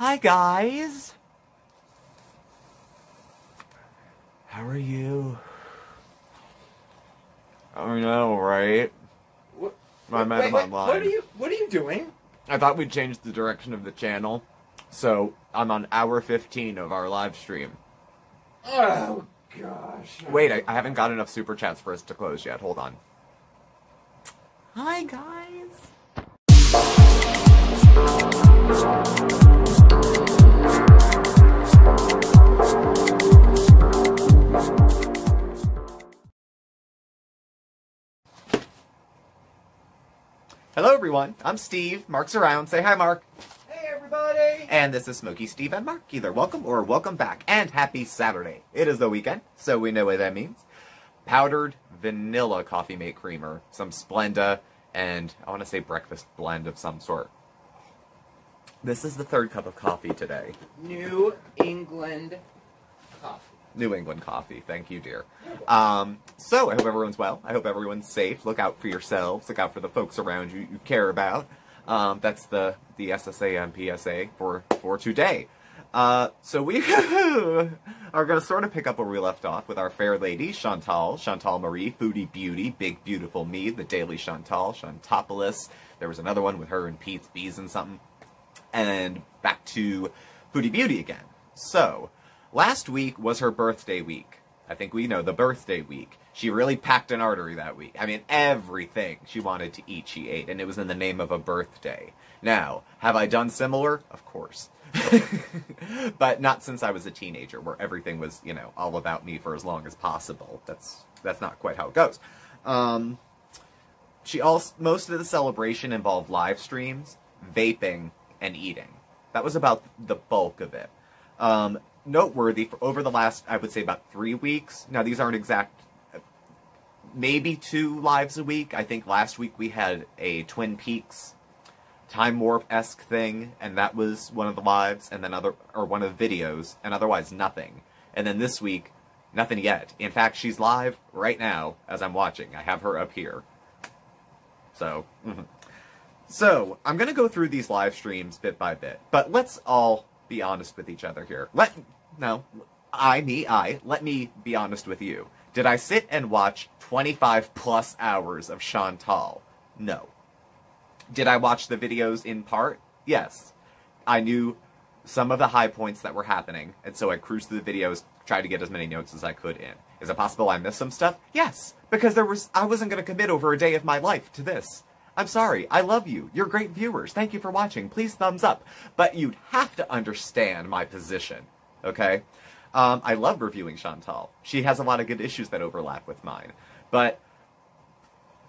Hi, guys. How are you? I know, right? What? I met him online. What are you doing? I thought we'd change the direction of the channel, so I'm on hour 15 of our live stream. Oh, gosh. Wait, I haven't got enough super chats for us to close yet. Hold on. Hi, guys. Hello, everyone. I'm Steve. Mark's around. Say hi, Mark. Hey, everybody. And this is Smokey, Steve, and Mark. Either welcome or welcome back. And happy Saturday. It is the weekend, so we know what that means. Powdered vanilla coffee mate creamer, some Splenda, and I want to say breakfast blend of some sort. This is the third cup of coffee today. New England coffee. New England coffee. Thank you, dear. So, I hope everyone's well. I hope everyone's safe. Look out for yourselves. Look out for the folks around you care about. That's the SSA and PSA for today. So we are going to sort of pick up where we left off with our fair lady, Chantal Marie, Foodie Beauty, Big Beautiful Me, the Daily Chantal, Chantopolis. There was another one with her and Pete's Beezen something. And back to Foodie Beauty again. So, last week was her birthday week. I think we know, the birthday week. She really packed an artery that week. I mean, everything she wanted to eat, she ate, and it was in the name of a birthday. Now, have I done similar? Of course. But not since I was a teenager, where everything was, you know, all about me for as long as possible. That's not quite how it goes. Most of the celebration involved live streams, vaping, and eating. That was about the bulk of it. Noteworthy, for over the last, I would say, about 3 weeks. Now, these aren't exact, maybe 2 lives a week. I think last week we had a Twin Peaks Time Warp-esque thing, and that was one of the lives, and then one of the videos, and otherwise nothing. And then this week, nothing yet. In fact, she's live right now as I'm watching. I have her up here. So, So, I'm going to go through these live streams bit by bit, but let's all be honest with each other here. Let me be honest with you. Did I sit and watch 25 plus hours of Chantal? No. Did I watch the videos in part? Yes. I knew some of the high points that were happening, and so I cruised through the videos, tried to get as many notes as I could in. Is it possible I missed some stuff? Yes, because I wasn't going to commit over a day of my life to this. I'm sorry, I love you. You're great viewers. Thank you for watching. Please thumbs up. But you'd have to understand my position, okay? I love reviewing Chantal. She has a lot of good issues that overlap with mine. But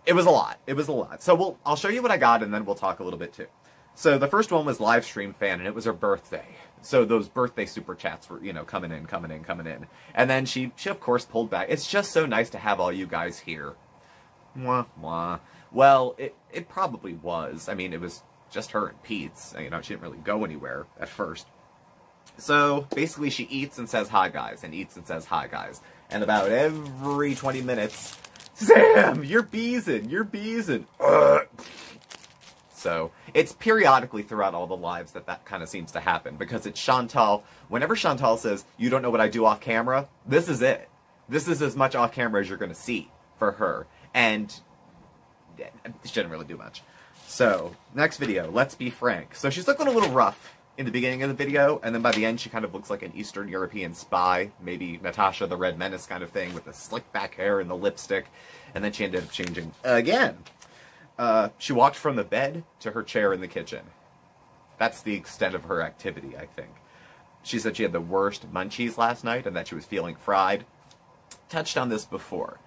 it was a lot. It was a lot. So I'll show you what I got, and then we'll talk a little bit too. So the first one was live stream fan, and it was her birthday. So those birthday super chats were, you know, coming in. And then she of course pulled back. It's just so nice to have all you guys here. Mwah, mwah. Well, it probably was. I mean, it was just her and Pete's. You know, she didn't really go anywhere at first. So, basically, she eats and says, hi, guys, and eats and says, hi, guys. And about every 20 minutes, Sam, you're Beezen, you're Beezen. So, it's periodically throughout all the lives that kind of seems to happen, because it's Chantal. Whenever Chantal says, you don't know what I do off camera, this is it. This is as much off camera as you're going to see for her. And she didn't really do much. So, next video, let's be frank. So she's looking a little rough in the beginning of the video, and then by the end she kind of looks like an Eastern European spy, maybe Natasha the Red Menace kind of thing, with the slick back hair and the lipstick, and then she ended up changing again. She walked from the bed to her chair in the kitchen. That's the extent of her activity, I think. She said she had the worst munchies last night, and that she was feeling fried. Touched on this before.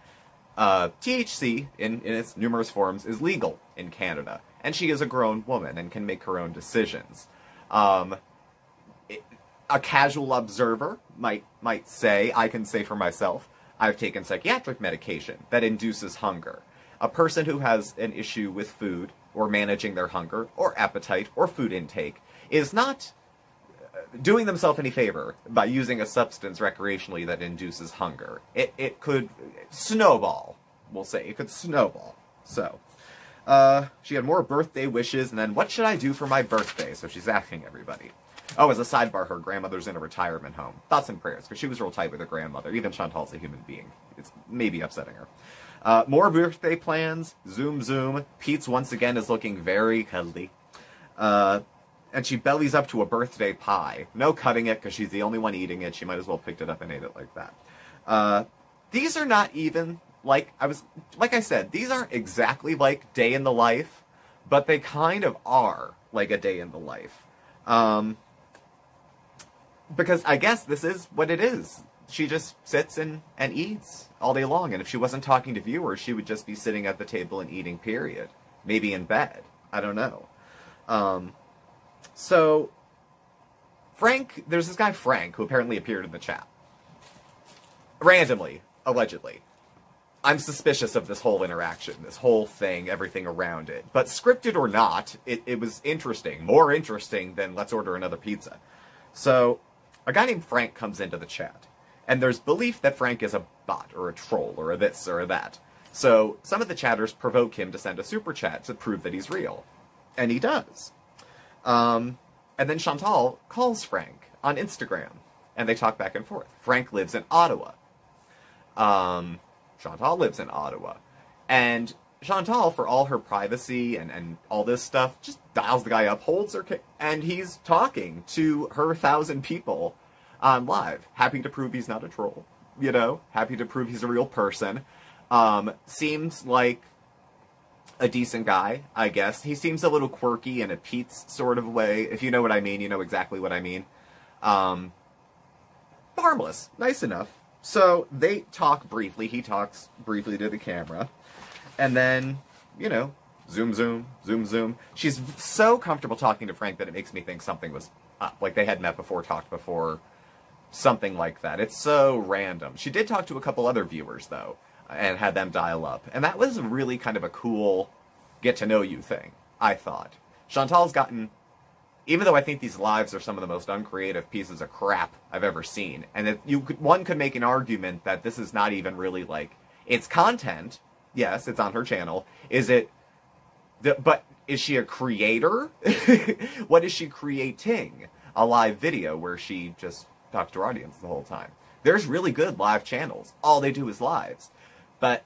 THC, in its numerous forms, is legal in Canada, and she is a grown woman and can make her own decisions. A casual observer might say, I can say for myself, I've taken psychiatric medication that induces hunger. A person who has an issue with food, or managing their hunger, or appetite, or food intake, is not doing themselves any favor by using a substance recreationally that induces hunger. It could snowball, we'll say. It could snowball. So, She had more birthday wishes, and then, what should I do for my birthday? So she's asking everybody. Oh, as a sidebar, her grandmother's in a retirement home. Thoughts and prayers, because she was real tight with her grandmother. Even Chantal's a human being. It's maybe upsetting her. More birthday plans. Zoom, zoom. Pete's once again is looking very cuddly. And she bellies up to a birthday pie. No cutting it, because she's the only one eating it. She might as well picked it up and ate it like that. These are not even, like I said, these aren't exactly like day in the life, but they kind of are like a day in the life. Because I guess this is what it is. She just sits and eats all day long, and if she wasn't talking to viewers, she would just be sitting at the table and eating, period. Maybe in bed. I don't know. So, Frank, there's this guy Frank, who apparently appeared in the chat. Randomly, allegedly. I'm suspicious of this whole interaction, this whole thing, everything around it. But scripted or not, it was interesting. More interesting than let's order another pizza. So, a guy named Frank comes into the chat. And there's belief that Frank is a bot, or a troll, or a this, or a that. So, some of the chatters provoke him to send a super chat to prove that he's real. And he does. And then Chantal calls Frank on Instagram. And they talk back and forth. Frank lives in Ottawa. Chantal lives in Ottawa. And Chantal, for all her privacy and all this stuff, just dials the guy up, holds her, and he's talking to her 1,000 people on live. Happy to prove he's not a troll, you know? Happy to prove he's a real person. Seems like a decent guy, I guess. He seems a little quirky in a Pete's sort of way. If you know what I mean, you know exactly what I mean. Harmless. Nice enough. So, they talk briefly. He talks briefly to the camera. And then, you know, zoom, zoom, zoom, zoom. She's so comfortable talking to Frank that it makes me think something was up. Like they had met before, talked before, something like that. It's so random. She did talk to a couple other viewers, though, and had them dial up. And that was really kind of a cool get-to-know-you thing, I thought. Chantal's gotten... Even though I think these lives are some of the most uncreative pieces of crap I've ever seen, and one could make an argument that this is not even really, like... It's content... Yes, it's on her channel. But is she a creator? What is she creating? A live video where she just talks to her audience the whole time. There's really good live channels. All they do is lives. But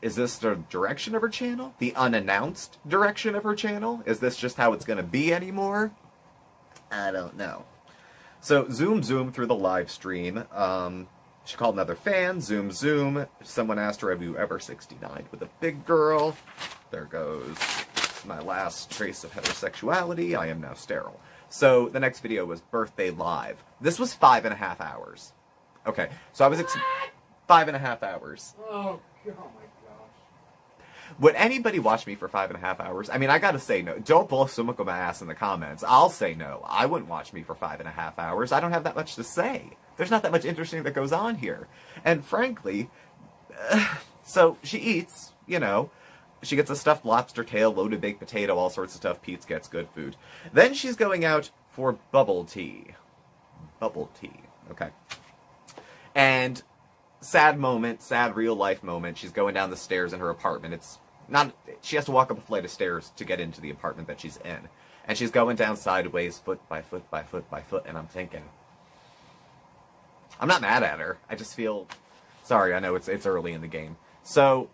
is this the direction of her channel? The unannounced direction of her channel? Is this just how it's going to be anymore? I don't know. So, zoom through the live stream. She called another fan, zoom. Someone asked her, have you ever 69'd with a big girl? There goes my last trace of heterosexuality. I am now sterile. So the next video was Birthday Live. This was 5.5 hours. Okay, so I was 5.5 hours. Oh my gosh. Would anybody watch me for 5.5 hours? I mean, I gotta say no. Don't blow smoke on my ass in the comments. I'll say no. I wouldn't watch me for 5.5 hours. I don't have that much to say. There's not that much interesting that goes on here. And frankly, so she eats, you know. She gets a stuffed lobster tail, loaded baked potato, all sorts of stuff. Pete's gets good food. Then she's going out for bubble tea. Bubble tea. Okay. And sad moment, sad real life moment. She's going down the stairs in her apartment. It's not, she has to walk up a flight of stairs to get into the apartment that she's in. And she's going down sideways, foot by foot by foot by foot, and I'm thinking, I'm not mad at her. I just feel... Sorry, I know it's early in the game. So,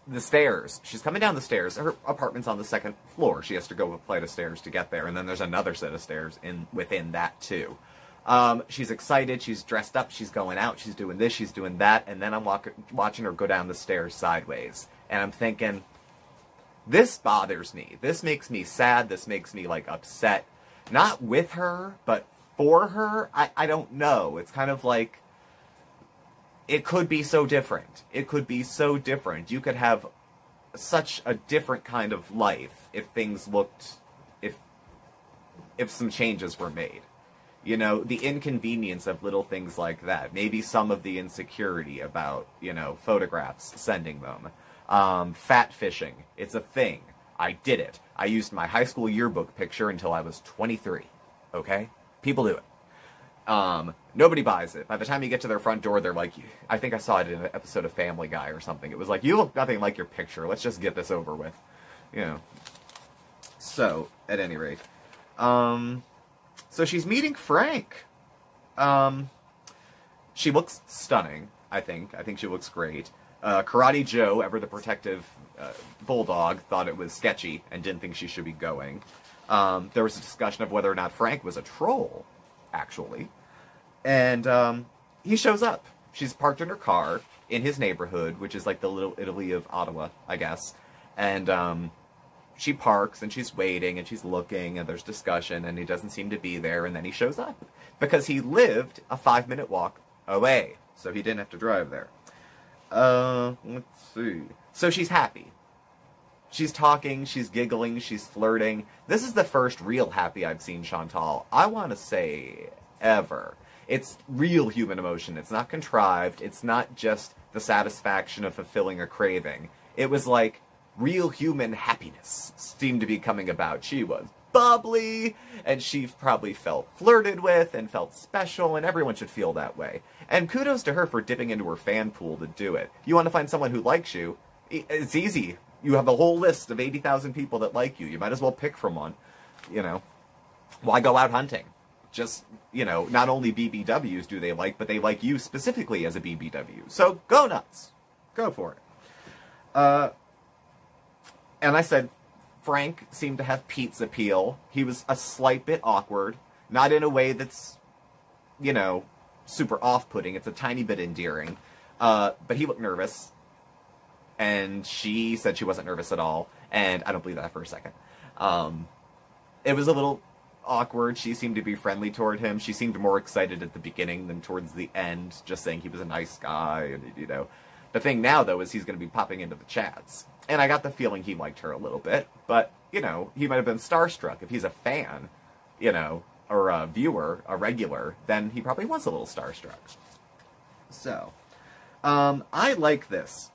the stairs. She's coming down the stairs. Her apartment's on the 2nd floor. She has to go up a flight of stairs to get there. And then there's another set of stairs within that, too. She's excited. She's dressed up. She's going out. She's doing this. She's doing that. And then I'm watching her go down the stairs sideways. And I'm thinking, this bothers me. This makes me sad. This makes me, like, upset. Not with her, but... for her, I don't know. It's kind of like, it could be so different. It could be so different. You could have such a different kind of life if things looked, if some changes were made. You know, the inconvenience of little things like that. Maybe some of the insecurity about, you know, photographs, sending them. Fat fishing. It's a thing. I did it. I used my high school yearbook picture until I was 23. Okay? People do it. Nobody buys it. By the time you get to their front door, they're like, I think I saw it in an episode of Family Guy or something. It was like, you look nothing like your picture. Let's just get this over with. You know. So, at any rate. So she's meeting Frank. She looks stunning, I think. I think she looks great. Karate Joe, ever the protective bulldog, thought it was sketchy and didn't think she should be going. There was a discussion of whether or not Frank was a troll, actually. And he shows up. She's parked in her car in his neighborhood, which is like the Little Italy of Ottawa, I guess. And she parks, and she's waiting, and she's looking, and there's discussion, and he doesn't seem to be there, and then he shows up. Because he lived a 5-minute walk away, so he didn't have to drive there. Let's see. So she's happy. She's talking, she's giggling, she's flirting. This is the first real happy I've seen Chantal, I want to say, ever. It's real human emotion. It's not contrived. It's not just the satisfaction of fulfilling a craving. It was like real human happiness seemed to be coming about. She was bubbly, and she probably felt flirted with and felt special, and everyone should feel that way. And kudos to her for dipping into her fan pool to do it. You want to find someone who likes you? It's easy. You have a whole list of 80,000 people that like you. You might as well pick from one. You know, why go out hunting? Just, you know, not only BBWs do they like, but they like you specifically as a BBW. So go nuts. Go for it. And I said, Frank seemed to have Pete's appeal. He was a slight bit awkward. Not in a way that's, you know, super off-putting. It's a tiny bit endearing. But he looked nervous. And she said she wasn't nervous at all. And I don't believe that for a second. It was a little awkward. She seemed to be friendly toward him. She seemed more excited at the beginning than towards the end, just saying he was a nice guy. And, you know, the thing now, though, is he's going to be popping into the chats. And I got the feeling he liked her a little bit. But, you know, he might have been starstruck. If he's a fan, you know, or a viewer, a regular, then he probably was a little starstruck. So, I like this.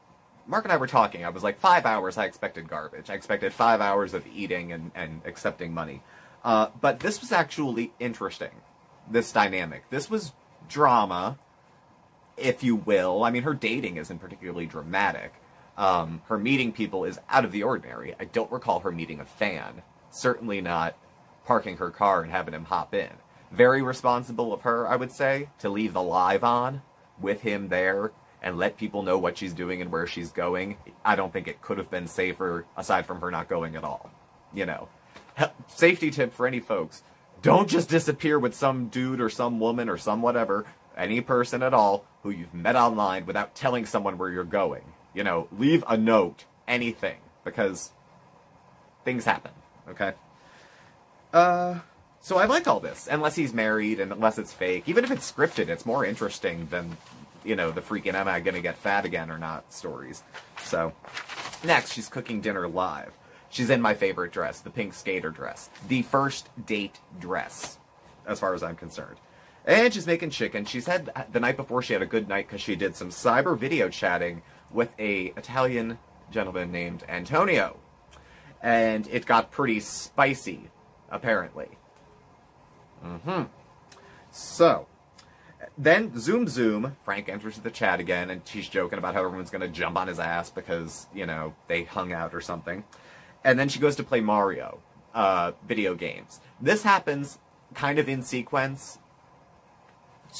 Mark and I were talking. I was like, 5 hours, I expected garbage. I expected 5 hours of eating and accepting money. But this was actually interesting, this dynamic. This was drama, if you will. I mean, her dating isn't particularly dramatic. Her meeting people is out of the ordinary. I don't recall her meeting a fan. Certainly not parking her car and having him hop in. Very responsible of her, I would say, to leave the live on with him there and let people know what she's doing and where she's going. I don't think it could have been safer, aside from her not going at all. You know. Safety tip for any folks. Don't just disappear with some dude or some woman or some whatever, any person at all, who you've met online without telling someone where you're going. You know, leave a note, anything, because things happen, okay? So I like all this, unless he's married and unless it's fake. Even if it's scripted, it's more interesting than, you know, the freaking am I gonna get fat again or not stories. So, next, she's cooking dinner live. She's in my favorite dress, the pink skater dress. The first date dress, as far as I'm concerned. And she's making chicken. She said the night before she had a good night because she did some cyber video chatting with a Italian gentleman named Antonio. And it got pretty spicy, apparently. So, then, zoom, Frank enters the chat again, and she's joking about how everyone's going to jump on his ass because, you know, they hung out or something. And then she goes to play Mario, video games. This happens kind of in sequence,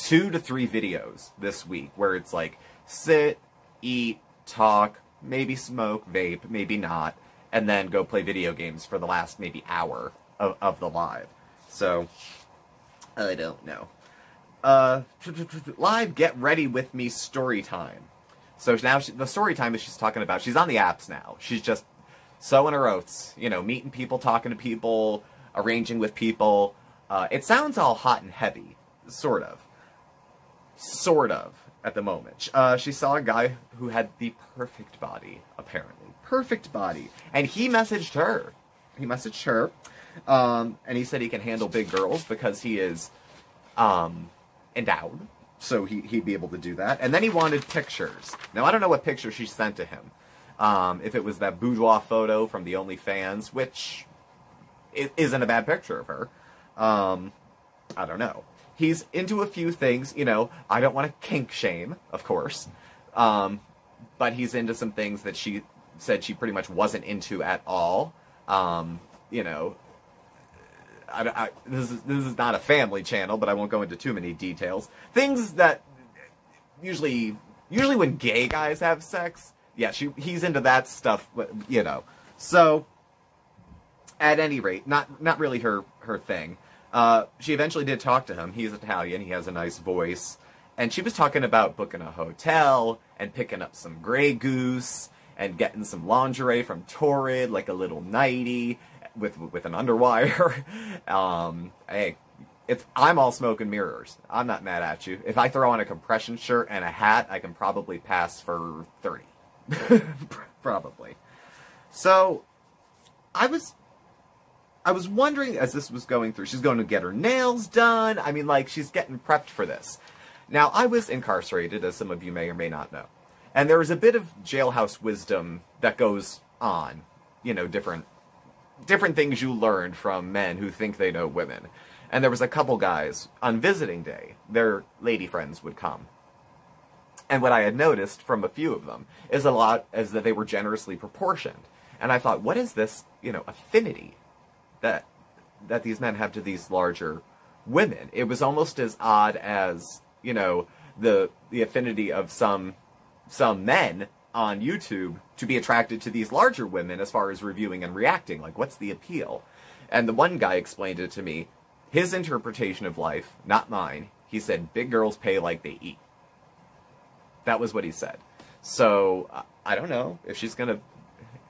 2 to 3 videos this week, where it's like, sit, eat, talk, maybe smoke, vape, maybe not, and then go play video games for the last maybe hour of the live. So, I don't know. Live Get Ready With Me story time. So now the story time is she's talking about, she's on the apps now. She's just sowing her oats, you know, meeting people, talking to people, arranging with people. It sounds all hot and heavy, sort of. Sort of, at the moment. She saw a guy who had the perfect body, apparently. Perfect body. And he messaged her. And he said he can handle big girls because he is endowed. So he'd be able to do that. And then he wanted pictures. Now, I don't know what picture she sent to him. If it was that boudoir photo from the OnlyFans, which isn't a bad picture of her. I don't know. he's into a few things, you know. I don't want to kink shame, of course. But he's into some things that she said she pretty much wasn't into at all. You know, this is not a family channel, but I won't go into too many details. Things that usually when gay guys have sex, yeah, he's into that stuff, you know. So, at any rate, not really her thing. She eventually did talk to him. He's Italian. He has a nice voice. And she was talking about booking a hotel and picking up some Grey Goose and getting some lingerie from Torrid, like a little nightie with an underwire. Hey, I'm all smoke and mirrors. I'm not mad at you. If I throw on a compression shirt and a hat, I can probably pass for 30. Probably. So, I was wondering, as this was going through, she's going to get her nails done. I mean, like, she's getting prepped for this. Now, I was incarcerated, as some of you may or may not know. And there was a bit of jailhouse wisdom that goes on. You know, different things you learned from men who think they know women. And there was a couple guys, on visiting day, their lady friends would come. And what I had noticed from a few of them is that they were generously proportioned. And I thought, what is this, you know, affinity that these men have to these larger women? It was almost as odd as, you know, the affinity of some men on YouTube to be attracted to these larger women as far as reviewing and reacting. Like, what's the appeal? And the one guy explained it to me. His interpretation of life, not mine, he said, big girls pay like they eat. That was what he said. So, I don't know if she's gonna,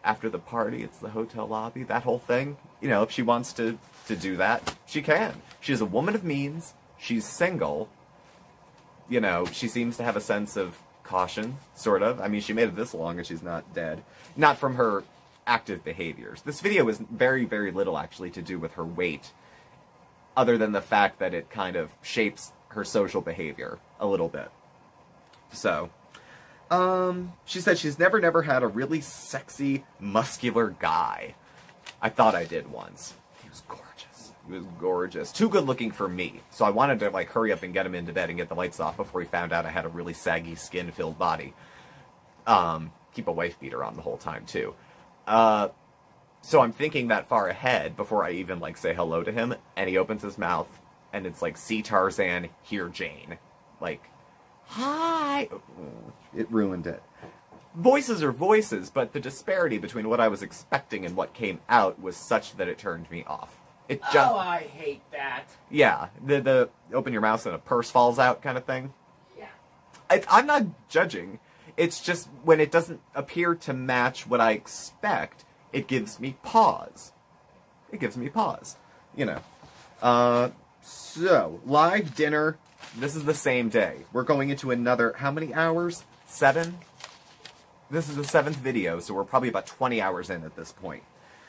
after the party, it's the hotel lobby, that whole thing. You know, if she wants to do that, she can. She's a woman of means. She's single. You know, she seems to have a sense of caution, sort of. I mean, she made it this long and she's not dead. Not from her active behaviors. This video was very, very little, actually, to do with her weight, other than the fact that it kind of shapes her social behavior a little bit. So, she said she's never had a really sexy, muscular guy. I thought I did once. He was gorgeous. He was gorgeous. Too good looking for me. So I wanted to, like, hurry up and get him into bed and get the lights off before he found out I had a really saggy, skin-filled body. Keep a wife beater on the whole time, too. So I'm thinking that far ahead before I even, like, say hello to him, and he opens his mouth, and it's like, see Tarzan, hear Jane. Like, hi! It ruined it. Voices are voices, but the disparity between what I was expecting and what came out was such that it turned me off. It just... Oh, I hate that. Yeah, the open your mouth and a purse falls out kind of thing. Yeah. I'm not judging. It's just when it doesn't appear to match what I expect, it gives me pause. It gives me pause. You know. So, live dinner. This is the same day. We're going into another, how many hours? 7? This is the 7th video, so we're probably about 20 hours in at this point.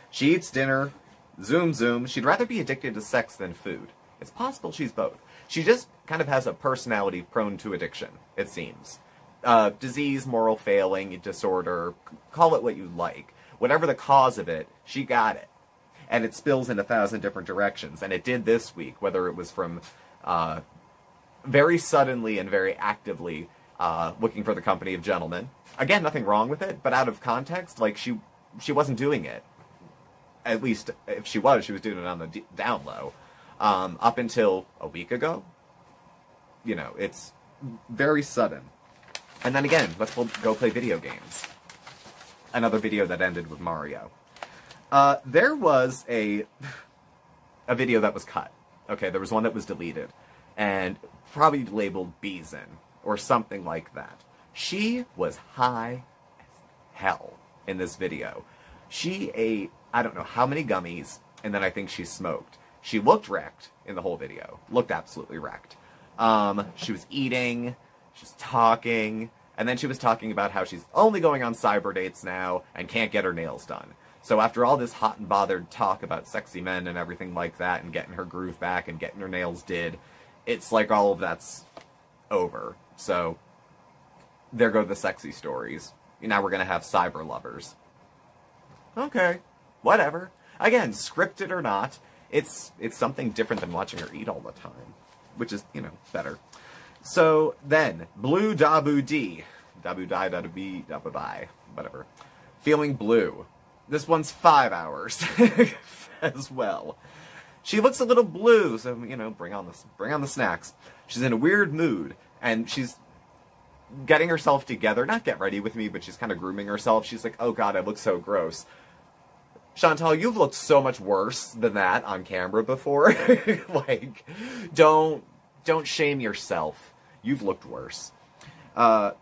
She eats dinner. Zoom. She'd rather be addicted to sex than food. It's possible she's both. She just kind of has a personality prone to addiction, it seems. Disease, moral failing, disorder, call it what you like. Whatever the cause of it, she got it. And it spills in 1,000 different directions. And it did this week, whether it was from very suddenly and very actively looking for the company of gentlemen. Again, nothing wrong with it, but out of context, like, she wasn't doing it. At least, if she was doing it on the down low. Up until a week ago. You know, it's very sudden. And then again, let's go play video games. Another video that ended with Mario. There was a video that was cut. Okay, there was one that was deleted. And probably labeled Beezen, or something like that. She was high as hell in this video. She ate, I don't know how many gummies, and then I think she smoked. She looked wrecked in the whole video. Looked absolutely wrecked. She was eating, she was talking, and then she was talking about how she's only going on cyber dates now and can't get her nails done. So after all this hot and bothered talk about sexy men and everything like that, and getting her groove back and getting her nails did, it's like all of that's over. So there go the sexy stories. Now we're gonna have cyber lovers. Okay, whatever. Again, scripted or not, it's something different than watching her eat all the time. which is, you know, better. So then, Blue Dabu D. Dabu Dai, Dabu B, Dabu Bai, whatever. Feeling blue. This one's 5 hours as well. She looks a little blue, so, you know, bring on the snacks. She's in a weird mood, and she's getting herself together. Not get ready with me, but she's kind of grooming herself. She's like, oh god, I look so gross. Chantal, you've looked so much worse than that on camera before. Like, don't shame yourself. You've looked worse.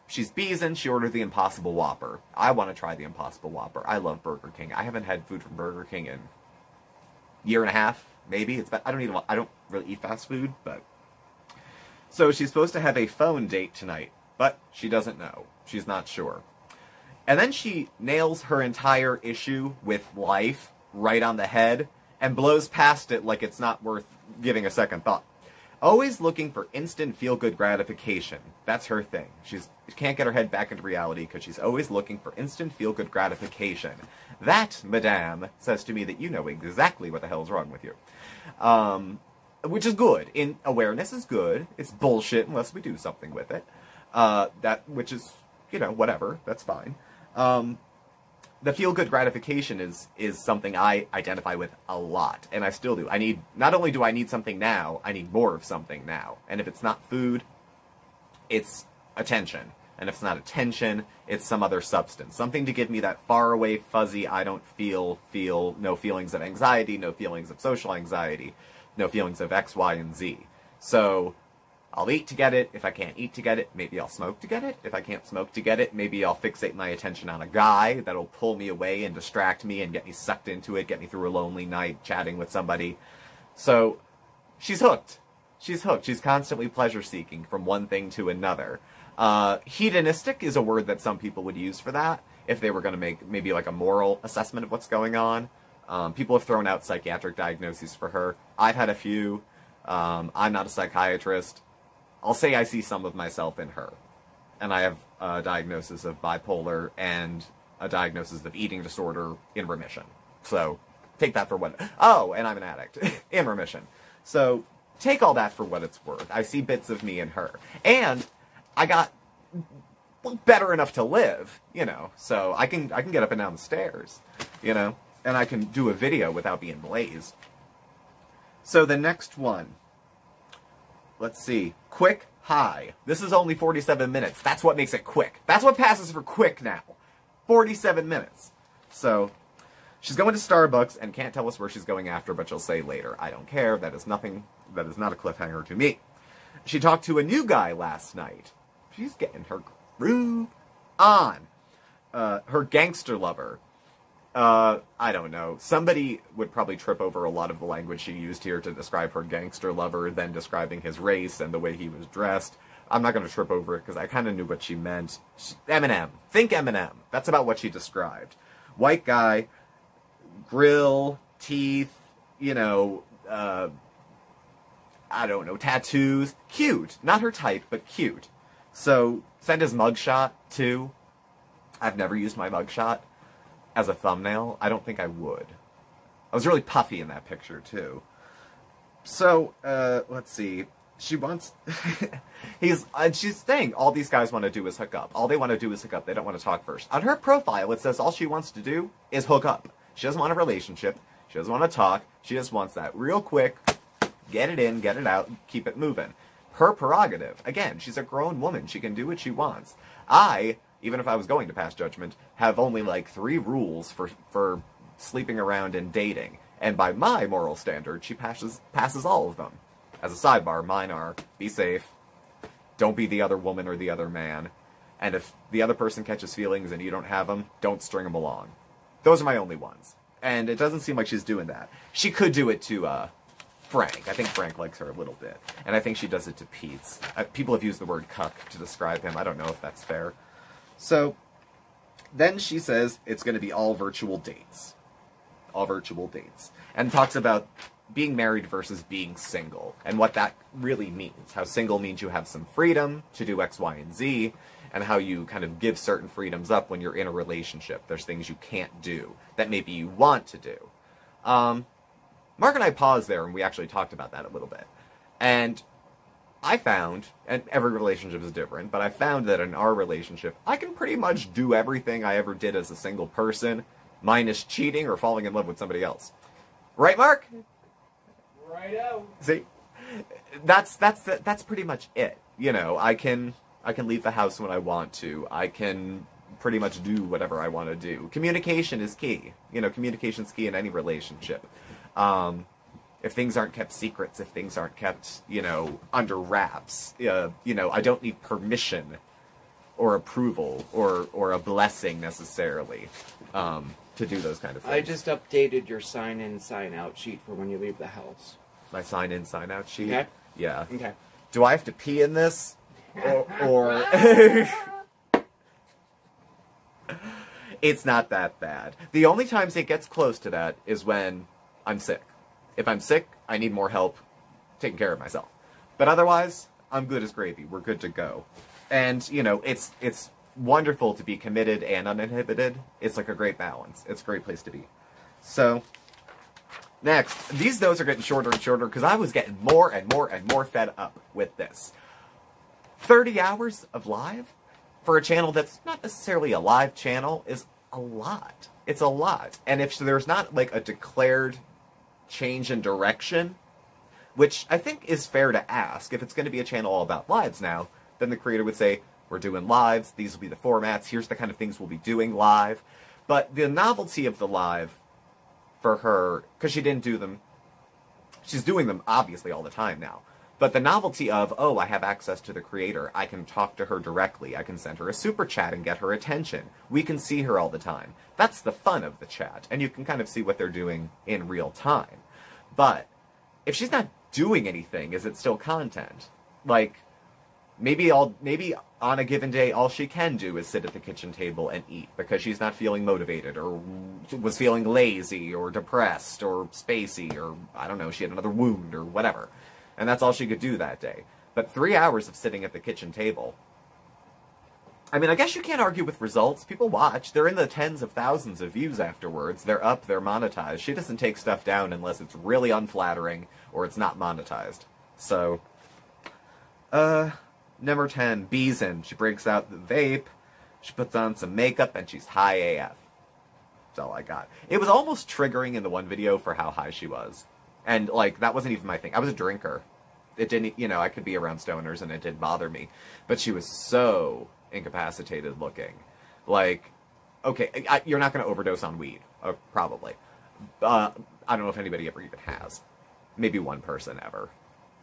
She's Beezen. She ordered the Impossible Whopper. I want to try the Impossible Whopper. I love Burger King. I haven't had food from Burger King in a year and a half, maybe. I don't really eat fast food, but... So she's supposed to have a phone date tonight, but she doesn't know. She's not sure. And then she nails her entire issue with life right on the head and blows past it like it's not worth giving a second thought. Always looking for instant feel-good gratification. That's her thing. She can't get her head back into reality because she's always looking for instant feel-good gratification. That, madame, says to me that you know exactly what the hell is wrong with you. Which is good. Awareness is good. It's bullshit unless we do something with it. Which is, you know, whatever. That's fine. The feel-good gratification is something I identify with a lot, and I still do. Not only do I need something now, I need more of something now. And if it's not food, it's attention. And if it's not attention, it's some other substance. Something to give me that far-away, fuzzy, I don't feel, no feelings of anxiety, no feelings of social anxiety, no feelings of X, Y, and Z. So I'll eat to get it. If I can't eat to get it, maybe I'll smoke to get it. If I can't smoke to get it, maybe I'll fixate my attention on a guy that'll pull me away and distract me and get me sucked into it, get me through a lonely night chatting with somebody. So she's hooked. She's hooked. She's constantly pleasure-seeking from one thing to another. Hedonistic is a word that some people would use for that if they were going to make maybe like a moral assessment of what's going on. People have thrown out psychiatric diagnoses for her. I've had a few. I'm not a psychiatrist. I'll say I see some of myself in her. And I have a diagnosis of bipolar and a diagnosis of eating disorder in remission. So, take that for what... Oh, and I'm an addict. In remission. So, take all that for what it's worth. I see bits of me in her. And I got better enough to live, you know. So, I can get up and down the stairs, you know. And I can do a video without being blazed. So, the next one... Let's see. Quick high. This is only 47 minutes. That's what makes it quick. That's what passes for quick now. 47 minutes. So, she's going to Starbucks and can't tell us where she's going after, but she'll say later. I don't care. That is nothing. That is not a cliffhanger to me. She talked to a new guy last night. She's getting her groove on. Her gangster lover. I don't know. Somebody would probably trip over a lot of the language she used here to describe her gangster lover, then describing his race and the way he was dressed. I'm not going to trip over it because I kind of knew what she meant. Eminem. Think Eminem. That's about what she described. White guy, grill, teeth, you know, I don't know, tattoos. Cute. Not her type, but cute. So, send his mugshot, too. I've never used my mugshot as a thumbnail. I don't think I would. I was really puffy in that picture, too. So, let's see. She wants... she's saying all these guys want to do is hook up. All they want to do is hook up. They don't want to talk first. On her profile, it says all she wants to do is hook up. She doesn't want a relationship. She doesn't want to talk. She just wants that real quick, get it in, get it out, keep it moving. Her prerogative. Again, she's a grown woman. She can do what she wants. I... even if I was going to pass judgment, have only like 3 rules for sleeping around and dating. And by my moral standard, she passes all of them. As a sidebar, mine are, be safe, don't be the other woman or the other man, and if the other person catches feelings and you don't have them, don't string them along. Those are my only ones. And it doesn't seem like she's doing that. She could do it to, Frank. I think Frank likes her a little bit. And I think she does it to Pete's. People have used the word cuck to describe him. I don't know if that's fair. So, then she says it's going to be all virtual dates. All virtual dates. And talks about being married versus being single, and what that really means. How single means you have some freedom to do X, Y, and Z, and how you kind of give certain freedoms up when you're in a relationship. There's things you can't do that maybe you want to do. Mark and I paused there, and we actually talked about that a little bit. And I found, and every relationship is different, but I found that in our relationship, I can pretty much do everything I ever did as a single person, minus cheating or falling in love with somebody else. Right, Mark? Righto. See? That's pretty much it. You know, I can leave the house when I want to. I can pretty much do whatever I want to do. Communication is key. You know, communication's key in any relationship. If things aren't kept secrets, if things aren't kept, you know, under wraps, you know, I don't need permission or approval or a blessing necessarily to do those kind of things. I just updated your sign-in, sign-out sheet for when you leave the house. My sign-in, sign-out sheet? Okay. Yeah. Okay. Do I have to pee in this? Or it's not that bad. The only times it gets close to that is when I'm sick. If I'm sick, I need more help taking care of myself. But otherwise, I'm good as gravy. We're good to go. And, you know, it's wonderful to be committed and uninhibited. It's like a great balance. It's a great place to be. So, next. These notes are getting shorter and shorter because I was getting more and more and more fed up with this. 30 hours of live for a channel that's not necessarily a live channel is a lot. It's a lot. And if there's not, like, a declared change in direction, which I think is fair to ask. If it's going to be a channel all about lives now, then the creator would say, we're doing lives, these will be the formats, here's the kind of things we'll be doing live. But the novelty of the live for her, because she didn't do them, she's doing them obviously all the time now, but the novelty of, oh, I have access to the creator, I can talk to her directly, I can send her a super chat and get her attention, we can see her all the time. That's the fun of the chat, and you can kind of see what they're doing in real time. But if she's not doing anything, is it still content? Like, maybe on a given day, all she can do is sit at the kitchen table and eat because she's not feeling motivated or was feeling lazy or depressed or spacey or, I don't know, she had another wound or whatever. And that's all she could do that day. But 3 hours of sitting at the kitchen table, I mean, I guess you can't argue with results. People watch. They're in the tens of thousands of views afterwards. They're up, they're monetized. She doesn't take stuff down unless it's really unflattering or it's not monetized. So, number 10, Beezen. She breaks out the vape, she puts on some makeup, and she's high AF. That's all I got. It was almost triggering in the one video for how high she was. And, like, that wasn't even my thing. I was a drinker. It didn't, you know, I could be around stoners and it didn't bother me. But she was so incapacitated looking. Like, okay, you're not going to overdose on weed. Probably. I don't know if anybody ever even has. Maybe one person ever.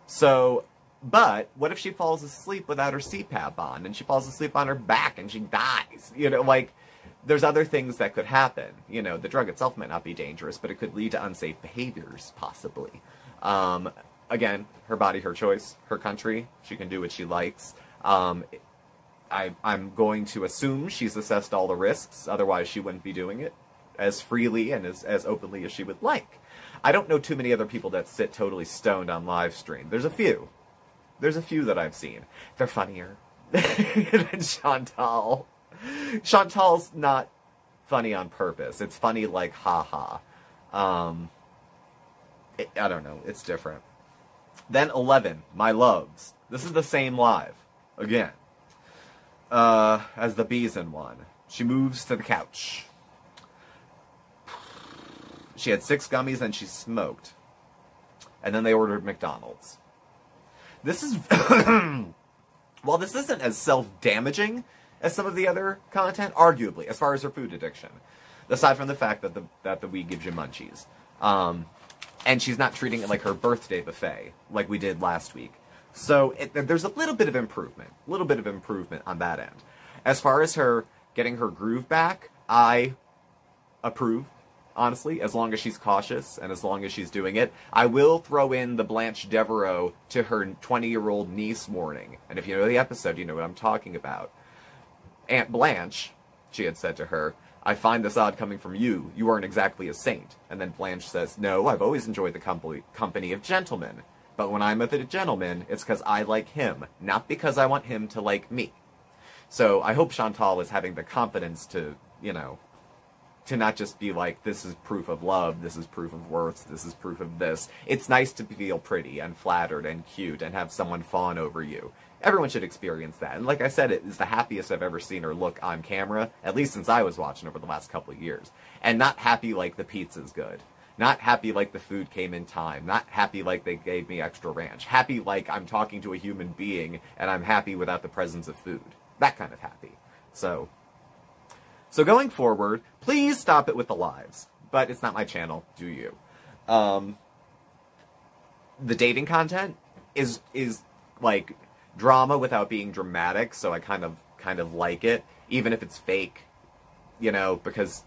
So, but what if she falls asleep without her CPAP on, and she falls asleep on her back and she dies? You know, like, there's other things that could happen. You know, the drug itself might not be dangerous, but it could lead to unsafe behaviors, possibly. Again, her body, her choice, her country. She can do what she likes. I'm going to assume she's assessed all the risks, otherwise she wouldn't be doing it as freely and as openly as she would like. I don't know too many other people that sit totally stoned on live stream. There's a few. There's a few that I've seen. They're funnier than Chantal. Chantal's not funny on purpose. It's funny like, haha. I don't know. It's different. Then 11, My Loves. This is the same live. Again. As the Beezen one. She moves to the couch. She had 6 gummies and she smoked. And then they ordered McDonald's. This is... While this isn't as self-damaging as some of the other content, arguably, as far as her food addiction. Aside from the fact that the weed gives you munchies. And she's not treating it like her birthday buffet, like we did last week. So there's a little bit of improvement. A little bit of improvement on that end. As far as her getting her groove back, I approve, honestly, as long as she's cautious and as long as she's doing it. I will throw in the Blanche Devereaux to her 20-year-old niece warning. And if you know the episode, you know what I'm talking about. Aunt Blanche, she had said to her, I find this odd coming from you. You aren't exactly a saint. And then Blanche says, no, I've always enjoyed the company of gentlemen. But when I'm with a gentleman, it's because I like him, not because I want him to like me. So I hope Chantal is having the confidence to, you know, to not just be like, this is proof of love, this is proof of worth, this is proof of this. It's nice to feel pretty and flattered and cute and have someone fawn over you. Everyone should experience that. And like I said, it is the happiest I've ever seen her look on camera, at least since I was watching over the last couple of years. And not happy like the pizza's good. Not happy like the food came in time. Not happy like they gave me extra ranch. Happy like I'm talking to a human being and I'm happy without the presence of food. That kind of happy. So going forward, please stop it with the lives. But it's not my channel. Do you? The dating content is like drama without being dramatic, so I kind of like it, even if it's fake, you know, because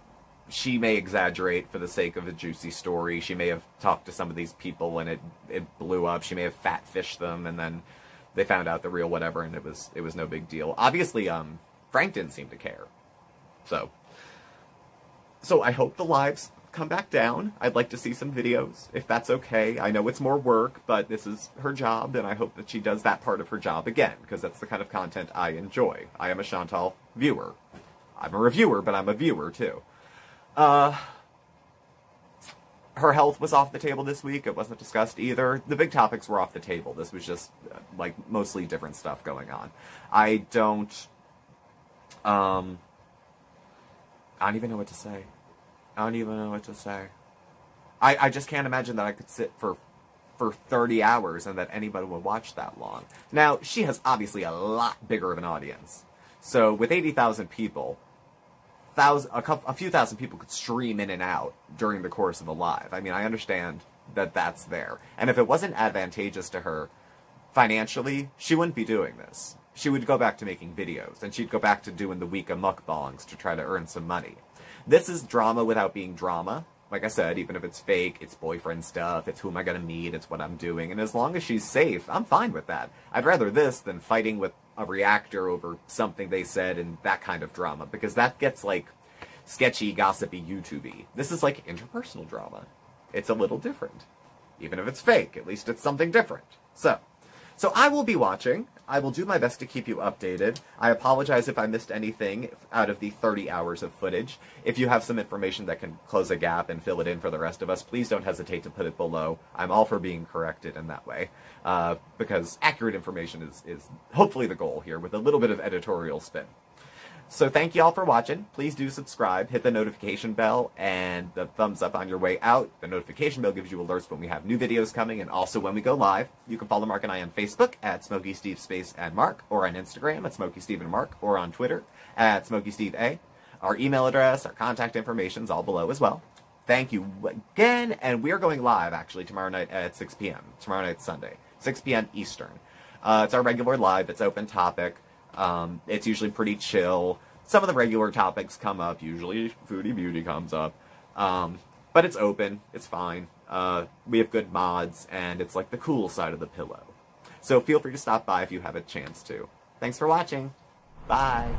she may exaggerate for the sake of a juicy story. She may have talked to some of these people and it blew up. She may have fat-fished them and then they found out the real whatever and it was no big deal. Obviously, Frank didn't seem to care. So I hope the lives come back down. I'd like to see some videos, if that's okay. I know it's more work, but this is her job, and I hope that she does that part of her job again, because that's the kind of content I enjoy. I am a Chantal viewer. I'm a reviewer, but I'm a viewer, too. Her health was off the table this week. It wasn't discussed either. The big topics were off the table. This was just, like, mostly different stuff going on. I don't even know what to say. I don't even know what to say. I just can't imagine that I could sit for 30 hours and that anybody would watch that long. Now, she has obviously a lot bigger of an audience. So with 80,000 people, a few thousand people could stream in and out during the course of a live. I mean, I understand that that's there. And if it wasn't advantageous to her financially, she wouldn't be doing this. She would go back to making videos, and she'd go back to doing the week of mukbangs to try to earn some money. This is drama without being drama. Like I said, even if it's fake, it's boyfriend stuff, it's who am I gonna meet, it's what I'm doing, and as long as she's safe, I'm fine with that. I'd rather this than fighting with a reactor over something they said and that kind of drama, because that gets, like, sketchy, gossipy, YouTube-y. This is, like, interpersonal drama. It's a little different. Even if it's fake, at least it's something different. So I will be watching. I will do my best to keep you updated. I apologize if I missed anything out of the 30 hours of footage. If you have some information that can close a gap and fill it in for the rest of us, please don't hesitate to put it below. I'm all for being corrected in that way, because accurate information is hopefully the goal here, with a little bit of editorial spin. So thank you all for watching. Please do subscribe, hit the notification bell, and the thumbs up on your way out. The notification bell gives you alerts when we have new videos coming, and also when we go live. You can follow Mark and I on Facebook at SmokeySteveAndMarc, or on Instagram at SmokeySteveAndMarc, or on Twitter at SmokeySteveA. Our email address, our contact information is all below as well. Thank you again, and we are going live, actually, tomorrow night at 6 p.m. Tomorrow night, Sunday, 6 p.m. Eastern. It's our regular live. It's open topic. It's usually pretty chill. Some of the regular topics come up, usually Foodie Beauty comes up. But it's open, it's fine. We have good mods, and it's like the cool side of the pillow. So feel free to stop by if you have a chance to. Thanks for watching. Bye.